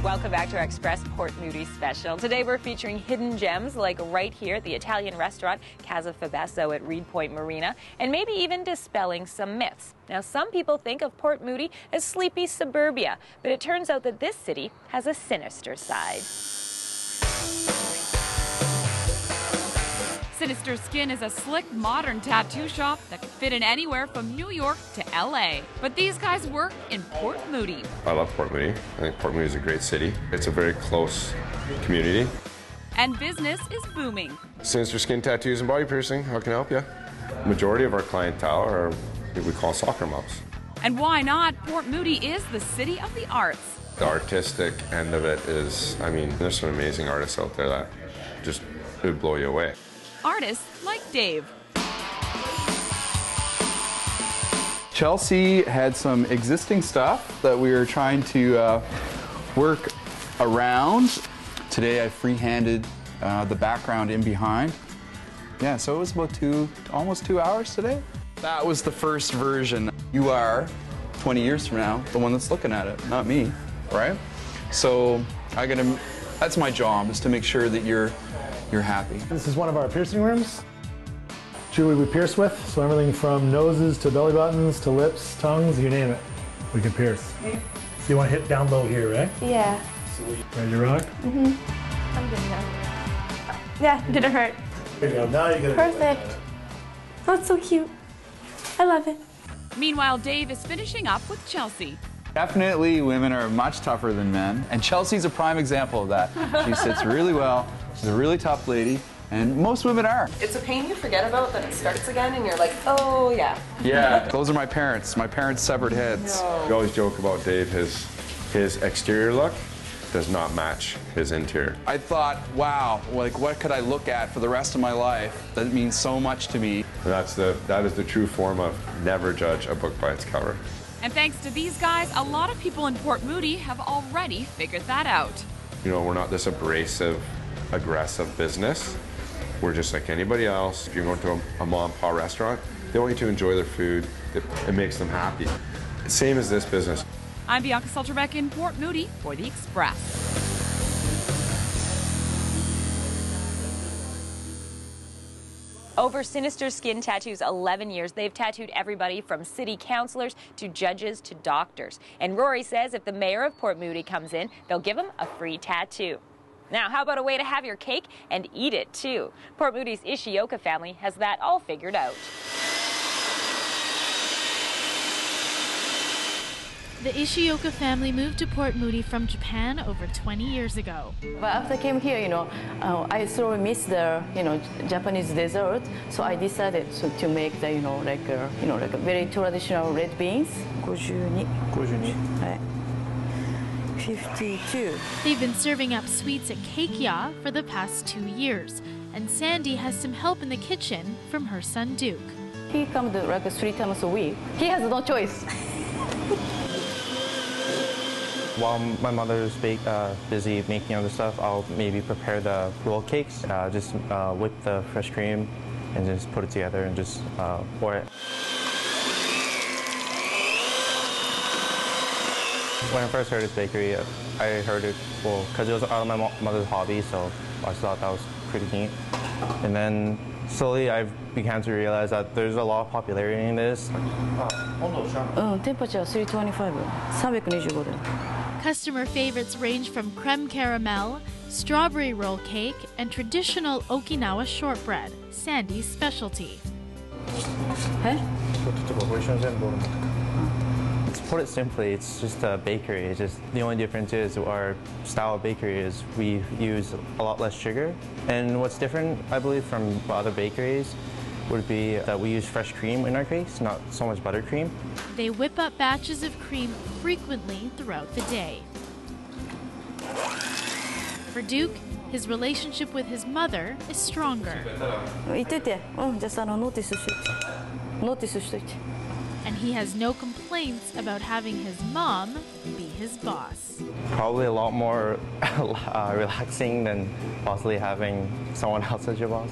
Welcome back to our Express Port Moody special. Today we're featuring hidden gems like right here at the Italian restaurant Casa Fabesso at Reed Point Marina, and maybe even dispelling some myths. Now, some people think of Port Moody as sleepy suburbia, but it turns out that this city has a sinister side. Sinister Skin is a slick, modern tattoo shop that could fit in anywhere from New York to LA. But these guys work in Port Moody. I love Port Moody. I think Port Moody is a great city. It's a very close community. And business is booming. Sinister Skin Tattoos and Body Piercing, how can I help you? The majority of our clientele are what we call soccer moms. And why not? Port Moody is the city of the arts. The artistic end of it is, I mean, there's some amazing artists out there that just would blow you away. Artists like Dave. Chelsea had some existing stuff that we were trying to work around. Today I free-handed the background in behind. Yeah, so it was about almost 2 hours today. That was the first version. You are, 20 years from now, the one that's looking at it, not me, right? So that's my job, is to make sure that you're happy. This is one of our piercing rooms. Jewelry we pierce with, so everything from noses to belly buttons to lips, tongues, you name it, we can pierce. So you want to hit down low here, right? Yeah. Ready to rock? Mm-hmm. I'm good now. Yeah, didn't hurt. There you go. Now you get it. Perfect. That's so cute. I love it. Meanwhile, Dave is finishing up with Chelsea. Definitely women are much tougher than men, and Chelsea's a prime example of that. She sits really well, she's a really tough lady, and most women are. It's a pain you forget about, then it starts again and you're like, oh yeah. Yeah, those are my parents severed heads. We always joke about Dave, his exterior look does not match his interior. I thought, wow, like what could I look at for the rest of my life that means so much to me? That is the true form of never judge a book by its cover. And thanks to these guys, a lot of people in Port Moody have already figured that out. You know, we're not this abrasive, aggressive business. We're just like anybody else. If you're going to a mom and pop restaurant, they want you to enjoy their food. It makes them happy. Same as this business. I'm Bianca Solterbeck in Port Moody for The Express. Over Sinister Skin Tattoo's 11 years, they've tattooed everybody from city councilors to judges to doctors. And Rory says if the mayor of Port Moody comes in, they'll give him a free tattoo. Now, how about a way to have your cake and eat it, too? Port Moody's Ishioka family has that all figured out. The Ishioka family moved to Port Moody from Japan over 20 years ago. But after I came here, I sort of missed the, Japanese dessert, so I decided to make the, like a very traditional red beans. 52. 52. They've been serving up sweets at Keikya for the past 2 years, and Sandy has some help in the kitchen from her son Duke. He comes like 3 times a week. He has no choice. While my mother's busy making other stuff, I'll maybe prepare the roll cakes. Just whip the fresh cream and just put it together and just pour it. When I first heard this bakery, I heard it, because it was out of my mother's hobby, so I thought that was pretty neat. And then slowly I began to realize that there's a lot of popularity in this. Temperature 325, 325. Customer favorites range from creme caramel, strawberry roll cake, and traditional Okinawa shortbread, Sandy's specialty. To put it simply, it's just a bakery. It's just the only difference is our style of bakery is we use a lot less sugar. And what's different, I believe, from other bakeries would be that we use fresh cream in our cakes, not so much buttercream. They whip up batches of cream frequently throughout the day. For Duke, his relationship with his mother is stronger. And he has no complaints about having his mom be his boss. Probably a lot more relaxing than possibly having someone else as your boss.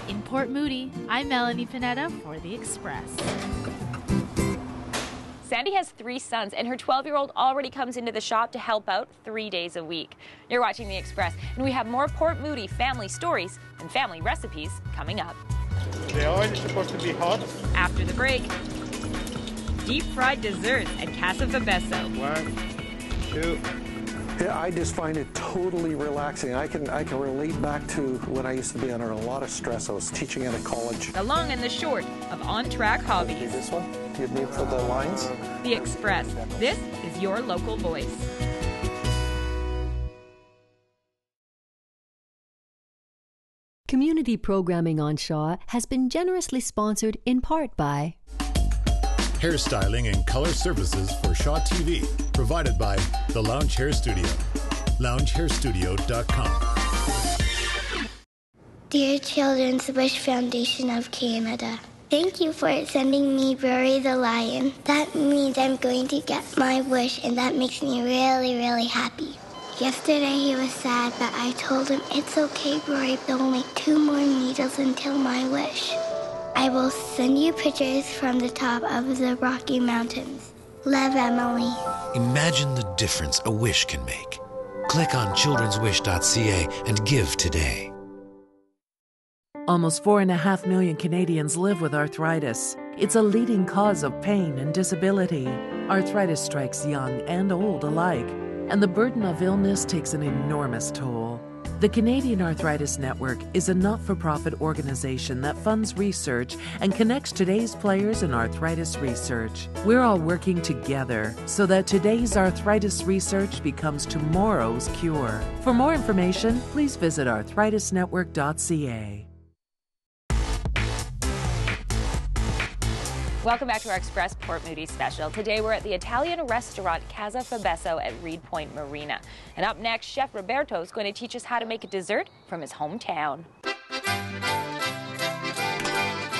In Port Moody, I'm Melanie Pineda for The Express. Sandy has 3 sons, and her 12-year-old already comes into the shop to help out 3 days a week. You're watching The Express, and we have more Port Moody family stories and family recipes coming up. The oil is supposed to be hot. After the break, deep-fried desserts at Casa Fabesso. 1, 2. Yeah, I just find it totally relaxing. I can relate back to when I used to be under a lot of stress. I was teaching at a college. The long and the short of On Track Hobbies. This one? Do you need for the lines? The Express. This is your local voice. Community programming on Shaw has been generously sponsored in part by hairstyling and color services for Shaw TV, provided by The Lounge Hair Studio, loungehairstudio.com. Dear Children's Wish Foundation of Canada, thank you for sending me Rory the Lion. That means I'm going to get my wish, and that makes me really, really happy. Yesterday he was sad, but I told him it's okay, Rory, only 2 more needles until my wish. I will send you pictures from the top of the Rocky Mountains. Love, Emily. Imagine the difference a wish can make. Click on childrenswish.ca and give today. Almost 4.5 million Canadians live with arthritis. It's a leading cause of pain and disability. Arthritis strikes young and old alike, and the burden of illness takes an enormous toll. The Canadian Arthritis Network is a not-for-profit organization that funds research and connects today's players in arthritis research. We're all working together so that today's arthritis research becomes tomorrow's cure. For more information, please visit arthritisnetwork.ca. Welcome back to our Express Port Moody special. Today we're at the Italian restaurant Casa Fabesso at Reed Point Marina. And up next, Chef Roberto is going to teach us how to make a dessert from his hometown.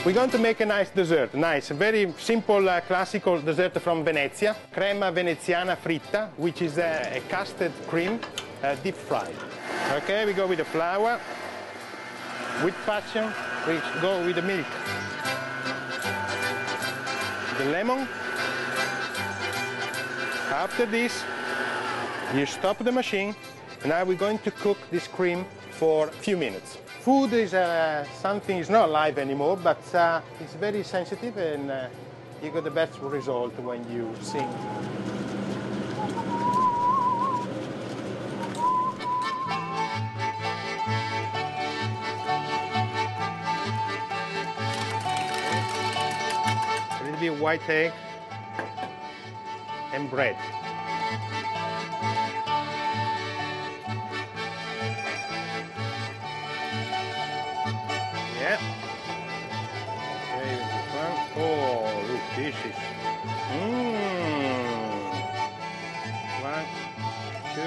We're going to make a nice dessert, very simple classical dessert from Venezia. Crema veneziana fritta, which is a custard cream deep fried. Okay, we go with the flour. With passion, we go with the milk. The lemon. After this, you stop the machine. Now we're going to cook this cream for a few minutes. Food is something is not alive anymore, but it's very sensitive, and you get the best result when you sing. A white egg and bread. Yeah. Oh, look, this is. 1, 2,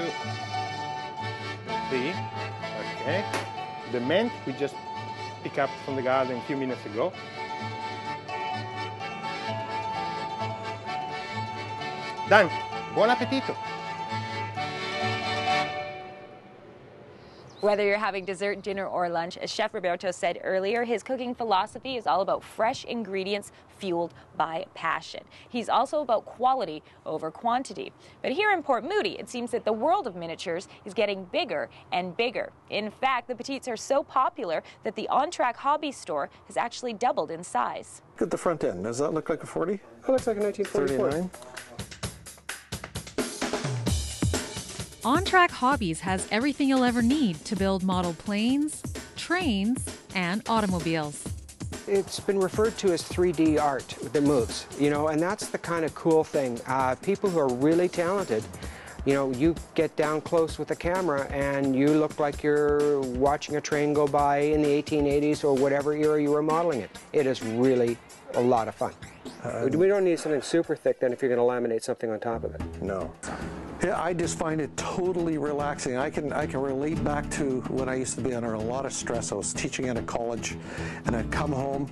3. Okay. The mint we just picked up from the garden a few minutes ago. Done. Buon appetito. Whether you're having dessert, dinner, or lunch, as Chef Roberto said earlier, his cooking philosophy is all about fresh ingredients fueled by passion. He's also about quality over quantity. But here in Port Moody, it seems that the world of miniatures is getting bigger and bigger. In fact, the petites are so popular that the On Track Hobbies store has actually doubled in size. Look at the front end. Does that look like a 40? It looks like a 1944. 39. On Track Hobbies has everything you'll ever need to build model planes, trains, and automobiles. It's been referred to as 3D art that moves, and that's the kind of cool thing. People who are really talented, you get down close with the camera and you look like you're watching a train go by in the 1880s or whatever era you were modeling it. It is really a lot of fun. We don't need something super thick then if you're going to laminate something on top of it. No. Yeah, I just find it totally relaxing. I can relate back to when I used to be under a lot of stress. I was teaching at a college, and I'd come home,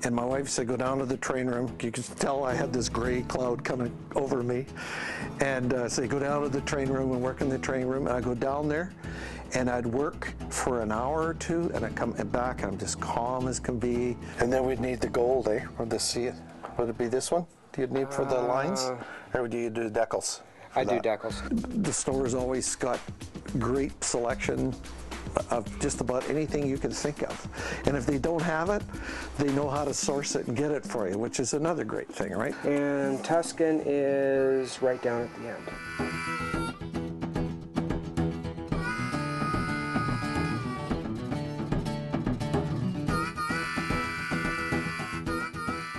and my wife said, go down to the train room. You could tell I had this gray cloud coming over me. And say, go down to the train room and work in the train room. And I'd go down there, and I'd work for an hour or two, and I'd come back, and I'm just calm as can be. And then we'd need the gold, or the sea. Would it be this one? do you need for the lines? Or do you do decals? I do decals. The store's always got great selection of just about anything you can think of. And if they don't have it, they know how to source it and get it for you, which is another great thing, right? And Tuscan is right down at the end.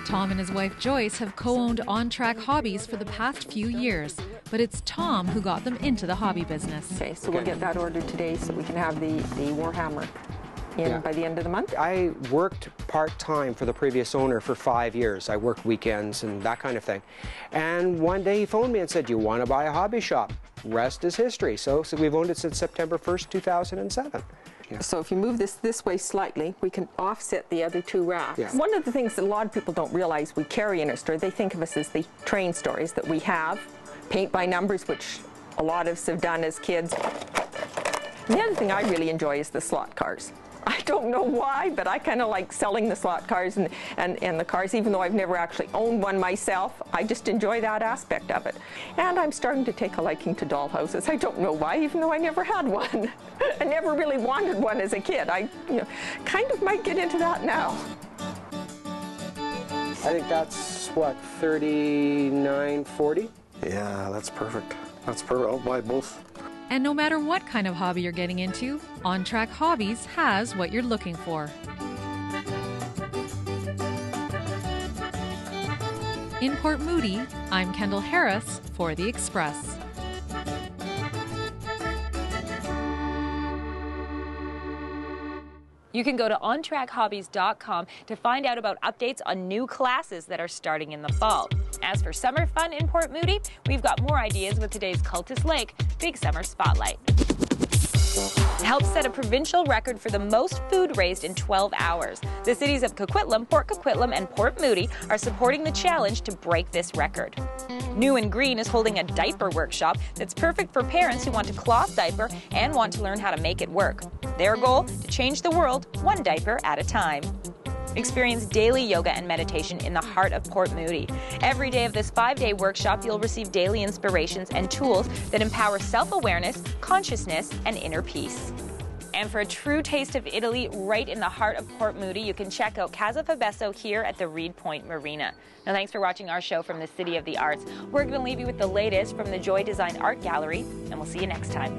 Tom and his wife Joyce have co-owned On Track Hobbies for the past few years, but it's Tom who got them into the hobby business. Okay, so we'll get that ordered today so we can have the Warhammer in by the end of the month. I worked part-time for the previous owner for 5 years. I worked weekends and that kind of thing. And one day he phoned me and said, "You want to buy a hobby shop?" Rest is history. So we've owned it since September 1st, 2007. So if you move this way slightly, we can offset the other two racks. Yeah. One of the things that a lot of people don't realize we carry in our store, they think of us as the train stories that we have, paint by numbers, which a lot of us have done as kids. And the other thing I really enjoy is the slot cars. I don't know why, but I kind of like selling the slot cars and the cars, even though I've never actually owned one myself. I just enjoy that aspect of it. And I'm starting to take a liking to dollhouses. I don't know why, even though I never had one. I never really wanted one as a kid. I kind of might get into that now. I think that's, what, $39.40? Yeah, that's perfect. That's perfect. I'll buy both. And no matter what kind of hobby you're getting into, On Track Hobbies has what you're looking for. In Port Moody, I'm Kendall Harris for The Express. You can go to ontrackhobbies.com to find out about updates on new classes that are starting in the fall. As for summer fun in Port Moody, we've got more ideas with today's Cultus Lake Big Summer Spotlight. To help set a provincial record for the most food raised in 12 hours, the cities of Coquitlam, Port Coquitlam, and Port Moody are supporting the challenge to break this record. New and Green is holding a diaper workshop that's perfect for parents who want to cloth diaper and want to learn how to make it work. Their goal? To change the world one diaper at a time. Experience daily yoga and meditation in the heart of Port Moody. Every day of this 5-day workshop, you'll receive daily inspirations and tools that empower self-awareness, consciousness, and inner peace. And for a true taste of Italy right in the heart of Port Moody, you can check out Casa Fabesso here at the Reed Point Marina. Now, thanks for watching our show from the City of the Arts. We're going to leave you with the latest from the Joy Design Art Gallery, and we'll see you next time.